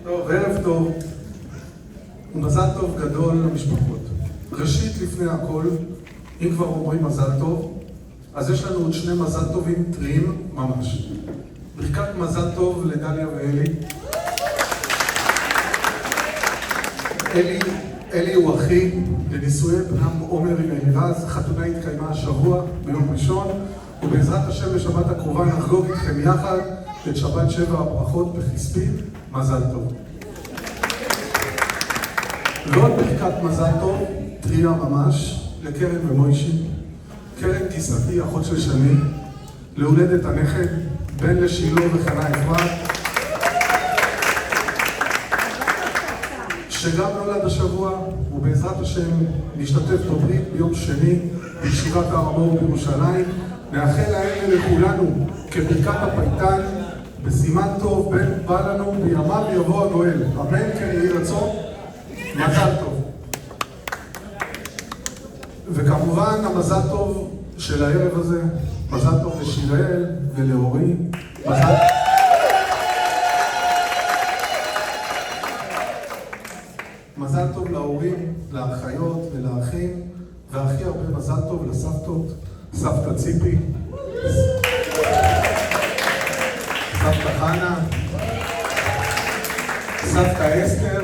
טוב, ערב טוב, ומזל טוב גדול למשפחות. ראשית, לפני הכל, אם כבר אומרים מזל טוב, אז יש לנו עוד שני מזל טובים טריים ממש. ברכת מזל טוב לדליה ואלי. אלי הוא אחי לנישואי בנם עומר עם אלירז. החתונה התקיימה השבוע ביום ראשון, ובעזרת השם בשבת הקרובה נחגוג איתכם יחד את שבת 7 הברכות בכספי. מזל טוב. ועוד ברכת מזל טוב טריה ממש לקרן ומוישי. קרן גיסתי, אחות של שני, להולדת הנכד, בן לשילה וחנה אפרת, שגם נולד השבוע, ובעזרת השם נשתתף בברית ביום שני בישיבת הר המור בירושלים. נאחל להם ולכולנו כברכת הפייטן, בסימן טוב בן בא לנו בימיו יבוא הגואל. אמן כן יהי רצון. מזל טוב. וכמובן המזל טוב של הערב הזה, מזל טוב לשיראל ולאורי. מזל טוב להורים, לאחיות ולאחים, והכי הרבה מזל טוב לסבתות, סבתא ציפי, סבתא חנה, סבתא אסתר,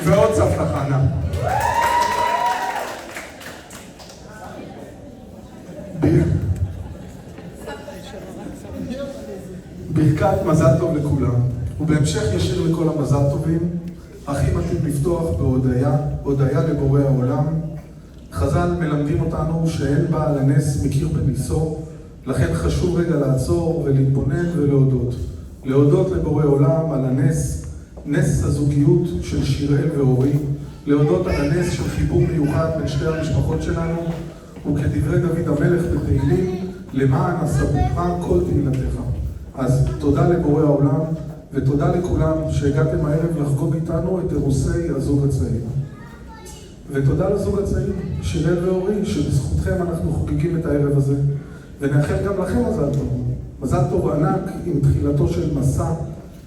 ועוד סבתא חנה. ברכת מזל טוב לכולם, ובהמשך ישיר לכל המזל טובים, הכי מתאים לפתוח בהודיה לבורא העולם. חז"ל מלמדים אותנו שאין בעל הנס מכיר בניסו, לכן חשוב רגע לעצור ולהתבונן ולהודות. להודות לבורא עולם על הנס, נס הזוגיות של שיראל ואורי, להודות על הנס של חיבור מיוחד בין שתי המשפחות שלנו, וכדברי דוד המלך בתהילים, למען אספוך כל תהילתך. אז תודה לבורא העולם, ותודה לכולם שהגעתם הערב לחגוג איתנו את אירוסי הזוג הצעיר. ותודה לזוג הצעיר, שיראל ואורי, שבזכותכם אנחנו חוגגים את הערב הזה. ונאחל גם לכם מזל טוב. מזל טוב ענק עם תחילתו של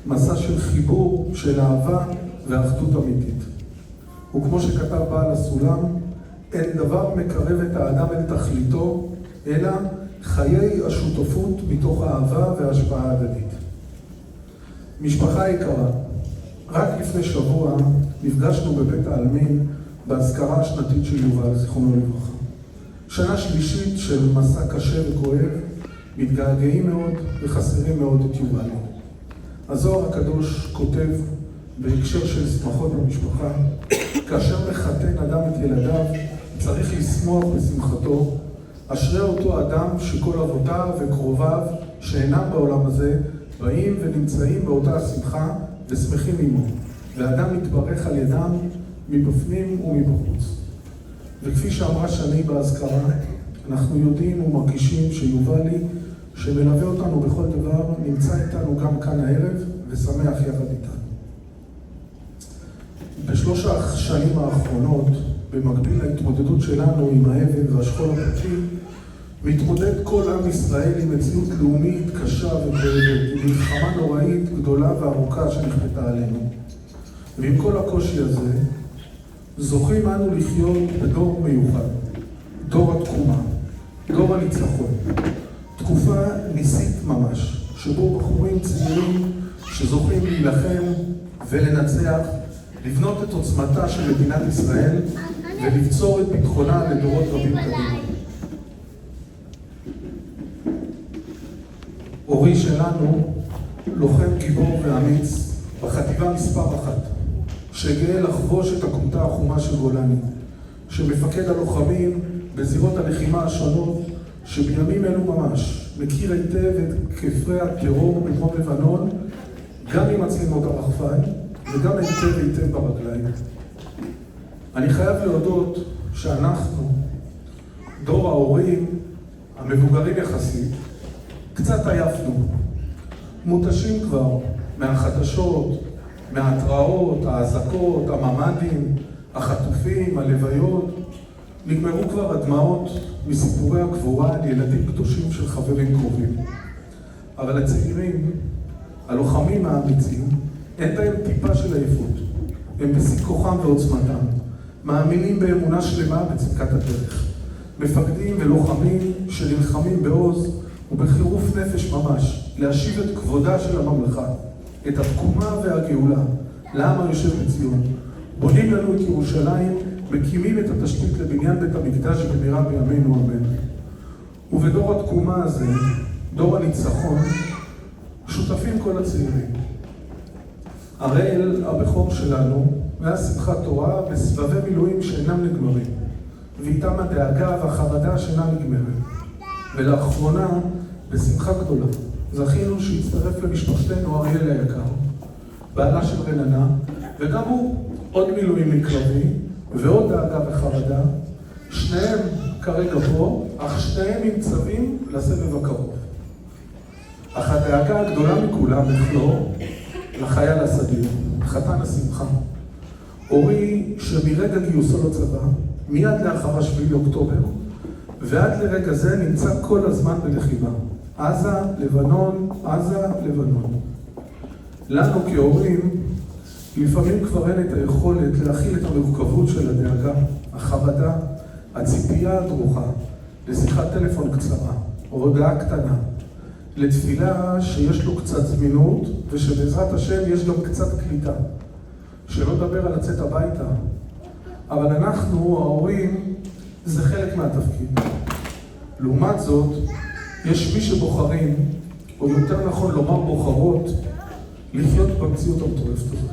מסע של חיבור, של אהבה ואחדות אמיתית. וכמו שכתב בעל הסולם, אין דבר מקרב את האדם אל תכליתו, אלא חיי השותפות מתוך האהבה וההשפעה ההדדית. משפחה יקרה, רק לפני שבוע נפגשנו בבית העלמין בהזכרה השנתית של יובל, זיכרונו לברכה. שנה שלישית של מסע קשה וכואב, מתגעגעים מאוד וחסרים מאוד את יובל. הזוהר הקדוש כותב בהקשר של שמחות במשפחה, כאשר מחתן אדם את ילדיו, צריך לשמוח בשמחתו. אשרי אותו אדם שכל אבותיו וקרוביו שאינם בעולם הזה באים ונמצאים באותה השמחה ושמחים עמו, והאדם מתברך על ידם מבפנים ומבחוץ. וכפי שאמרה שני בהזכרה, אנחנו יודעים ומרגישים שיובלי, שמלווה אותנו בכל דבר, נמצא איתנו גם כאן הערב ושמח יחד איתנו. בשלוש השנים האחרונות, במקביל להתמודדות שלנו עם האבל והשכול הפרטי, מתמודד כל עם ישראל עם מציאות לאומית קשה וכואבת, עם מלחמה נוראית גדולה וארוכה שנכפתה עלינו. ועם כל הקושי הזה, זוכים אנו לחיות בדור מיוחד, דור התקומה, דור הניצחון. תקופה ניסית ממש, שבו בחורים צעירים שזוכים להילחם ולנצח, לבנות את עוצמתה של מדינת ישראל ולבצור את ביטחונה לדורות רבים קדימה. אורי שלנו, לוחם גיבור ואמיץ בחטיבה מספר 1, שגאה לחבוש את הכומתה החומה של גולני, שמפקד הלוחמים בזירות הלחימה השונות, שבימים אלו ממש מכיר היטב את כפרי הטרור בדרום לבנון, גם עם מצלמות הרחפן וגם היטב ברגליים. אני חייב להודות שאנחנו, דור ההורים המבוגרים יחסית, קצת עייפנו, מותשים כבר מהחדשות, מההתראות, האזעקות, הממ"דים, החטופים, הלוויות. נגמרו כבר הדמעות מסיפורי הגבורה על ילדים קדושים של חברים קרובים. אבל הצעירים, הלוחמים האמיצים, אין בהם טיפה של עייפות. הם בשיא כוחם ועוצמתם, מאמינים באמונה שלמה בצדקת הדרך. מפקדים ולוחמים שנלחמים בעוז ובחירוף נפש ממש, להשיב את כבודה של הממלכה, את התקומה והגאולה, לעם היושב בציון. בונים לנו את ירושלים, מקימים את התשתית לבניין בית המקדש במהרה בימינו אמן. ובדור התקומה הזה, דור הניצחון, שותפים כל הצעירים. הראל הבכור שלנו, מאז שמחת תורה בסבבי מילואים שאינם נגמרים, ואיתם הדאגה והחרדה שאינם נגמרים. ולאחרונה, בשמחה גדולה, זכינו שהצטרף למשפחתנו אריאל היקר, בעלה של רננה, וגם הוא עוד מילואים מקרבי, ועוד דאגה וחרדה, שניהם כרגע פה, אך שניהם עם צווים לסבב הקרוב. אך הדאגה הגדולה מכולם לכלור, לחייל הסדיר, חתן השמחה. אורי שמרגע גיוסו לצבא, מיד לאחר 7 לאוקטובר, ועד לרגע זה נמצא כל הזמן בלחימה. עזה, לבנון, עזה, לבנון. לנו כהורים, לפעמים כבר אין את היכולת להכיל את המורכבות של הדאגה, החרדה, הציפייה הדרוכה, לשיחת טלפון קצרה, או הודעה קטנה, לתפילה שיש לו קצת זמינות, ושבעזרת השם יש גם קצת קליטה. שלא לדבר על לצאת הביתה. אבל אנחנו, ההורים, זה חלק מהתפקיד. לעומת זאת, יש מי שבוחרים, או יותר נכון לומר בוחרות, לחיות במציאות המטורפת הזאת.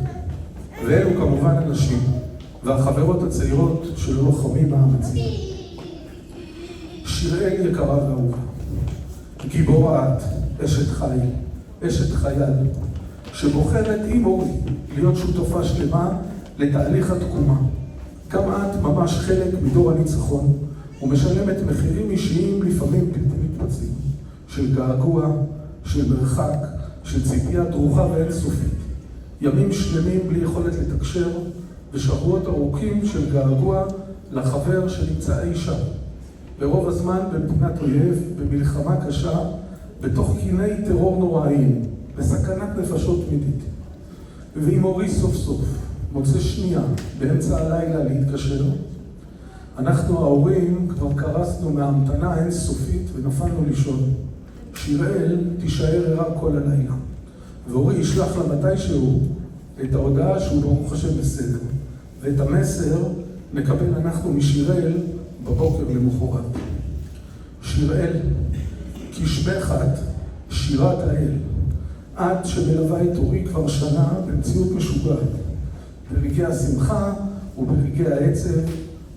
ואלו כמובן אנשים, והחברות הצעירות של לוחמים מאמצים. שיראל יקרה ואהובה, גיבורה את, אשת חי, אשת חייל, שבוחרת עם אורי להיות שותפה שלמה לתהליך התקומה. גם את ממש חלק מדור הניצחון, ומשלמת מחירים אישיים לפעמים בלתי מתפצלים, של געגוע, של מרחק, של ציפייה דרוכה ואינסופית. ימים שלמים בלי יכולת לתקשר, ושבועות ארוכים של געגוע לחבר שנמצא אי שם. ברוב הזמן במדינת אויב, במלחמה קשה, בתוך קיני טרור נוראיים, בסכנת נפשות תמידית. ואם אורי סוף סוף מוצא שנייה באמצע הלילה להתקשר, אנחנו ההורים כבר קרסנו מההמתנה האינסופית ונפלנו לישון. שיראל תישאר ערה כל הלילה, ואורי ישלח לה מתישהו את ההודעה שהוא ברוך השם בסדר, ואת המסר נקבל אנחנו משיראל בבוקר למחרת. שיראל, כשמך את, שירת האל, את שמלווה את אורי כבר שנה במציאות משוגעת, ברגעי השמחה וברגעי העצב,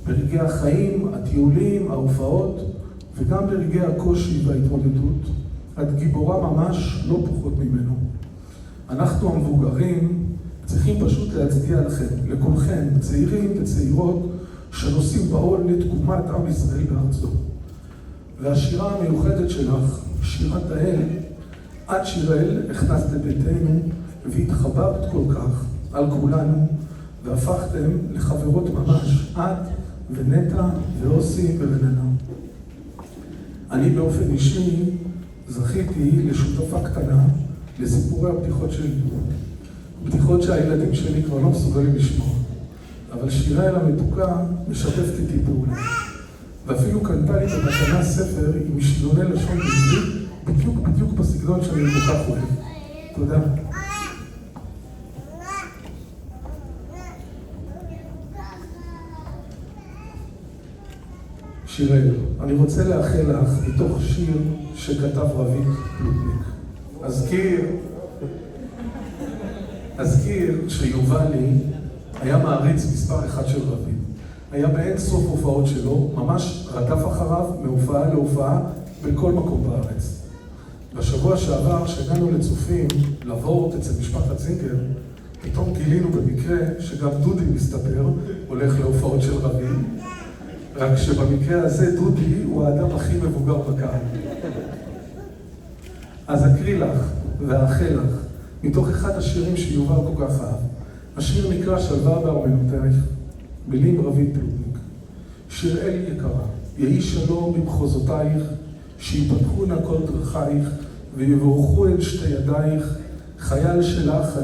ברגעי החיים, הטיולים, ההופעות, וגם ברגעי הקושי וההתמודדות. את גיבורה ממש לא פחות ממנו. אנחנו המבוגרים צריכים פשוט להצדיע לכם, לכולכם, צעירים וצעירות שנושאים בעול לתקומת עם ישראל בארצו. והשירה המיוחדת שלך, שירת האל, את שיראל הכנסת לביתנו והתחברת כל כך על כולנו והפכתם לחברות ממש, את ונטע ואוסי ורננה. אני באופן אישי זכיתי לשותפה קטנה לסיפורי הבדיחות שלי. בדיחות שהילדים שלי כבר לא מסוגלים לשמוע. אבל שיראל המתוקה משתפת איתי פעולה. ואפילו קנתה לי במתנה ספר עם משלוני לשון בעברית, בדיוק בסגנון שאני כל כך אוהב. תודה. שיראל, אני רוצה לאחל לך מתוך שיר שכתב רביד פלוטניק. אזכיר שיובלי היה מעריץ מספר אחד של רביד. היה באין סוף הופעות שלו, ממש רדף אחריו מהופעה להופעה בכל מקום בארץ. בשבוע שעבר, שהגענו לצופים, לבורת אצל משפחת זינגר, פתאום גילינו במקרה שגם דודי מסתבר הולך להופעות של רביד, רק שבמקרה הזה דודי הוא האדם הכי מבוגר בקהל. אז אקריא לך ואאחל לך מתוך אחד השירים שיובל כל כך אהב. השיר נקרא שלווה בארמנותייך, מילים רביד פלוטניק. שיראל יקרה, יהי שלום במחוזותייך, שיפתחו נא כל דרכייך ויבורכו אל שתי ידייך, חייל שלך